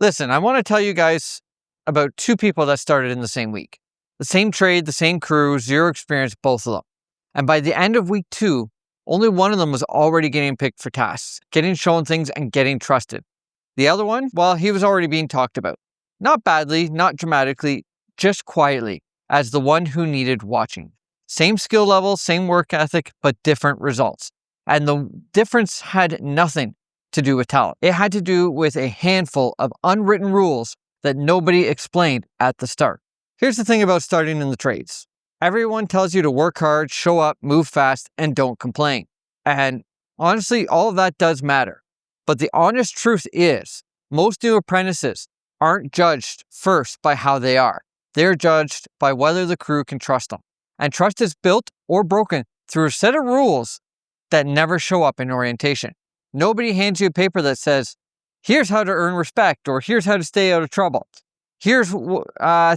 Listen, I want to tell you guys about two people that started in the same week. The same trade, the same crew, zero experience, both of them. And by the end of week 2, only one of them was already getting picked for tasks, getting shown things and getting trusted. The other one, well, he was already being talked about. Not badly, not dramatically, just quietly, as the one who needed watching. Same skill level, same work ethic, but different results. And the difference had nothing to do with talent. It had to do with a handful of unwritten rules that nobody explained at the start. Here's the thing about starting in the trades. Everyone tells you to work hard, show up, move fast, and don't complain. And honestly, all of that does matter. But the honest truth is, most new apprentices aren't judged first by how they are. They're judged by whether the crew can trust them. And trust is built or broken through a set of rules that never show up in orientation. Nobody hands you a paper that says, here's how to earn respect, or here's how to stay out of trouble. Here's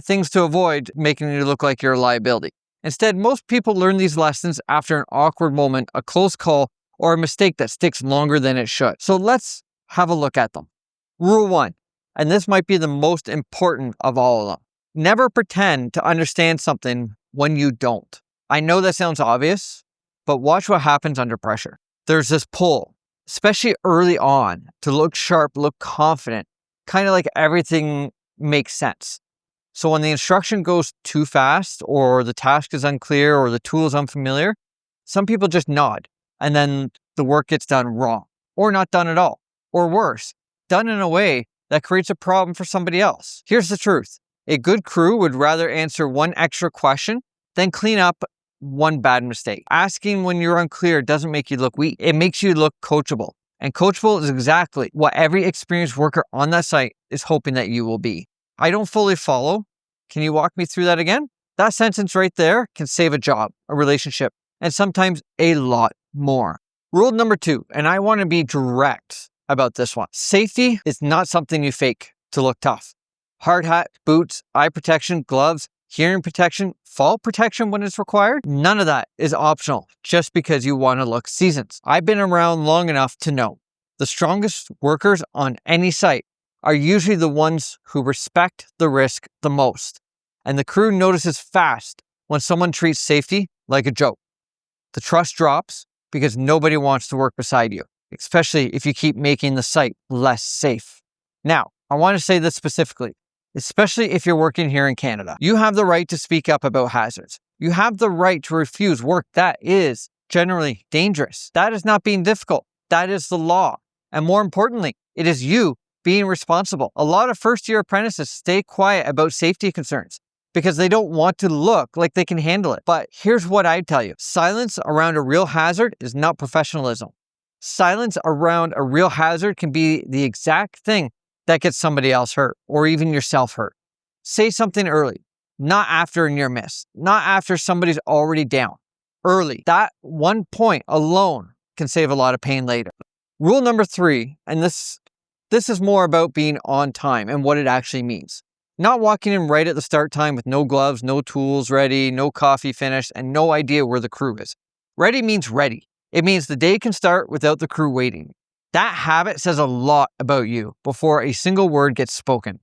things to avoid making you look like you're a liability. Instead, most people learn these lessons after an awkward moment, a close call, or a mistake that sticks longer than it should. So let's have a look at them. Rule 1, and this might be the most important of all of them. Never pretend to understand something when you don't. I know that sounds obvious, but watch what happens under pressure. There's this pull, especially early on, to look sharp, look confident, kind of like everything makes sense. So when the instruction goes too fast, or the task is unclear, or the tool is unfamiliar, some people just nod, and then the work gets done wrong, or not done at all, or worse, done in a way that creates a problem for somebody else. Here's the truth. A good crew would rather answer one extra question than clean up one bad mistake. Asking when you're unclear doesn't make you look weak. It makes you look coachable. And coachable is exactly what every experienced worker on that site is hoping that you will be. I don't fully follow. Can you walk me through that again? That sentence right there can save a job, a relationship, and sometimes a lot more. Rule number 2, and I want to be direct about this one. Safety is not something you fake to look tough. Hard hat, boots, eye protection, gloves, hearing protection, fall protection when it's required. None of that is optional just because you want to look seasoned. I've been around long enough to know the strongest workers on any site are usually the ones who respect the risk the most. And the crew notices fast when someone treats safety like a joke. The trust drops because nobody wants to work beside you, especially if you keep making the site less safe. Now, I want to say this specifically. Especially if you're working here in Canada. You have the right to speak up about hazards. You have the right to refuse work that is generally dangerous. That is not being difficult. That is the law. And more importantly, it is you being responsible. A lot of first-year apprentices stay quiet about safety concerns because they don't want to look like they can handle it. But here's what I tell you. Silence around a real hazard is not professionalism. Silence around a real hazard can be the exact thing that gets somebody else hurt, or even yourself hurt. Say something early, not after a near miss, not after somebody's already down. Early. That one point alone can save a lot of pain later. Rule number 3, and this is more about being on time and what it actually means. Not walking in right at the start time with no gloves, no tools ready, no coffee finished, and no idea where the crew is. Ready means ready. It means the day can start without the crew waiting. That habit says a lot about you before a single word gets spoken.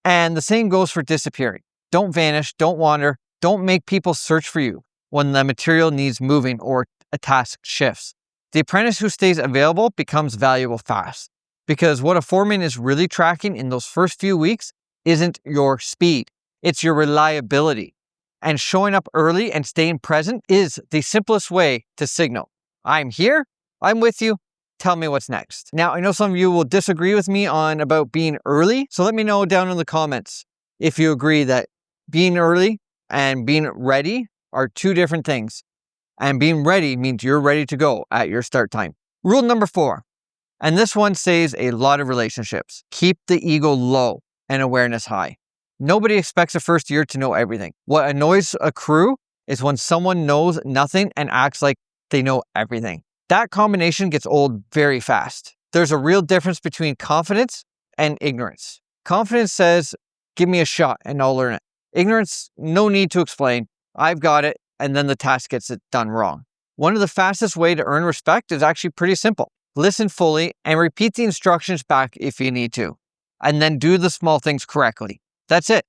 And the same goes for disappearing. Don't vanish, don't wander, don't make people search for you when the material needs moving or a task shifts. The apprentice who stays available becomes valuable fast, because what a foreman is really tracking in those first few weeks isn't your speed, it's your reliability. And showing up early and staying present is the simplest way to signal, I'm here, I'm with you, tell me what's next. Now, I know some of you will disagree with me on about being early, so let me know down in the comments if you agree that being early and being ready are two different things. And being ready means you're ready to go at your start time. Rule number 4, and this one saves a lot of relationships. Keep the ego low and awareness high. Nobody expects a first year to know everything. What annoys a crew is when someone knows nothing and acts like they know everything. That combination gets old very fast. There's a real difference between confidence and ignorance. Confidence says, give me a shot and I'll learn it. Ignorance, no need to explain. I've got it, and then the task gets it done wrong. One of the fastest way to earn respect is actually pretty simple. Listen fully and repeat the instructions back if you need to. and then do the small things correctly. That's it.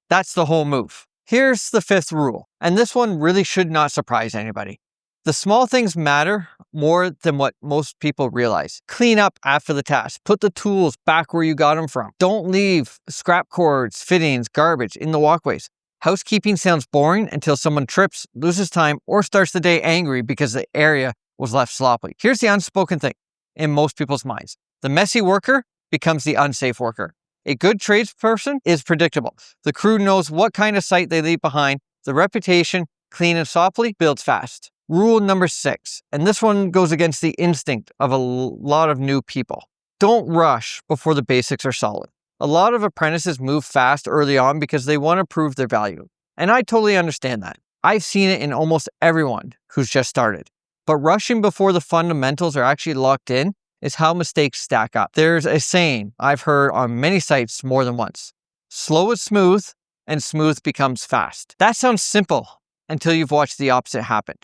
That's the whole move. Here's the fifth rule, and this one really should not surprise anybody. The small things matter more than what most people realize. Clean up after the task. Put the tools back where you got them from. Don't leave scrap cords, fittings, garbage in the walkways. Housekeeping sounds boring until someone trips, loses time, or starts the day angry because the area was left sloppy. Here's the unspoken thing in most people's minds. The messy worker becomes the unsafe worker. A good tradesperson is predictable. The crew knows what kind of site they leave behind. The reputation, clean and softly, builds fast. Rule number 6, and this one goes against the instinct of a lot of new people. Don't rush before the basics are solid. A lot of apprentices move fast early on because they want to prove their value. And I totally understand that. I've seen it in almost everyone who's just started. But rushing before the fundamentals are actually locked in is how mistakes stack up. There's a saying I've heard on many sites more than once. Slow is smooth, and smooth becomes fast. That sounds simple until you've watched the opposite happen.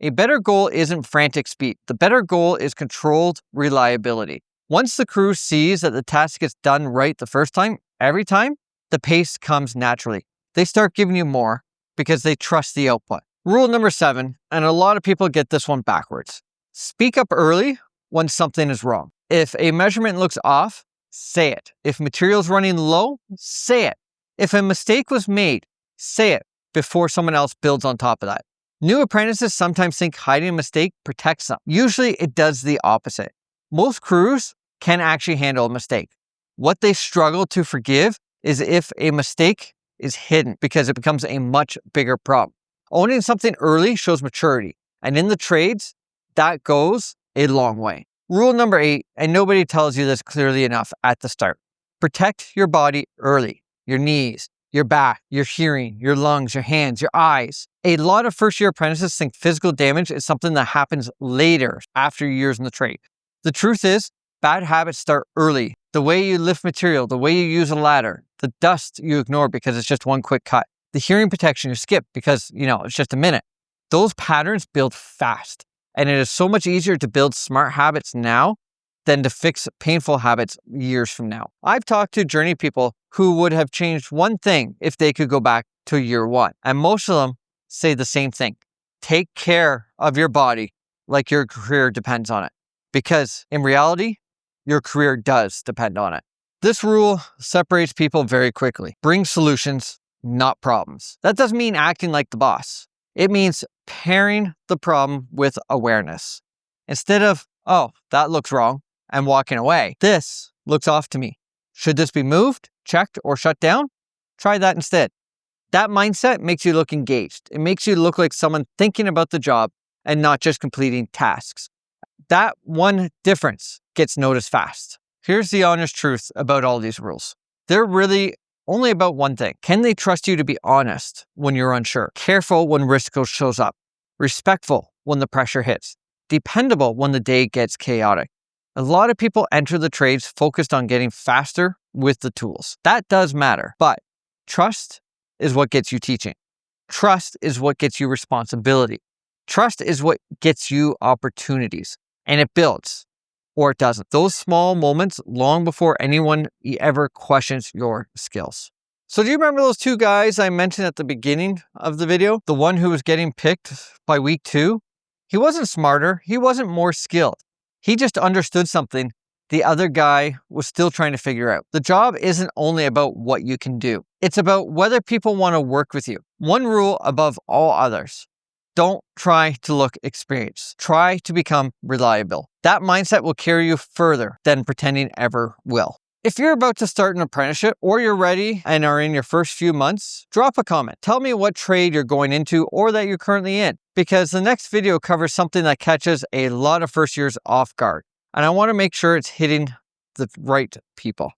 A better goal isn't frantic speed. The better goal is controlled reliability. Once the crew sees that the task gets done right the first time, every time, the pace comes naturally. They start giving you more because they trust the output. Rule number 7, and a lot of people get this one backwards. Speak up early when something is wrong. If a measurement looks off, say it. If material's running low, say it. If a mistake was made, say it before someone else builds on top of that. New apprentices sometimes think hiding a mistake protects them. Usually it does the opposite. Most crews can actually handle a mistake. What they struggle to forgive is if a mistake is hidden because it becomes a much bigger problem. Owning something early shows maturity, and in the trades, that goes a long way. Rule number 8, and nobody tells you this clearly enough at the start. Protect your body early. Your knees, your back, your hearing, your lungs, your hands, your eyes. A lot of first-year apprentices think physical damage is something that happens later, after years in the trade. The truth is, bad habits start early. The way you lift material, the way you use a ladder, the dust you ignore because it's just one quick cut, the hearing protection you skip because, it's just a minute. Those patterns build fast, and it is so much easier to build smart habits now than to fix painful habits years from now. I've talked to journey people who would have changed one thing if they could go back to year 1. And most of them say the same thing. Take care of your body like your career depends on it. Because in reality, your career does depend on it. This rule separates people very quickly. Bring solutions, not problems. That doesn't mean acting like the boss. It means pairing the problem with awareness. Instead of, oh, that looks wrong, and walking away, this looks off to me. Should this be moved, checked, or shut down? Try that instead. That mindset makes you look engaged. It makes you look like someone thinking about the job and not just completing tasks. That one difference gets noticed fast. Here's the honest truth about all these rules. They're really only about one thing. Can they trust you to be honest when you're unsure? Careful when risk shows up. Respectful when the pressure hits. Dependable when the day gets chaotic. A lot of people enter the trades focused on getting faster with the tools. That does matter, but trust is what gets you teaching. Trust is what gets you responsibility. Trust is what gets you opportunities, and it builds, or it doesn't. Those small moments long before anyone ever questions your skills. So do you remember those 2 guys I mentioned at the beginning of the video? The one who was getting picked by week 2? He wasn't smarter. He wasn't more skilled. He just understood something the other guy was still trying to figure out. The job isn't only about what you can do. It's about whether people want to work with you. One rule above all others. Don't try to look experienced. Try to become reliable. That mindset will carry you further than pretending ever will. If you're about to start an apprenticeship or you're ready and are in your first few months, drop a comment. Tell me what trade you're going into or that you're currently in, because the next video covers something that catches a lot of first years off guard. And I want to make sure it's hitting the right people.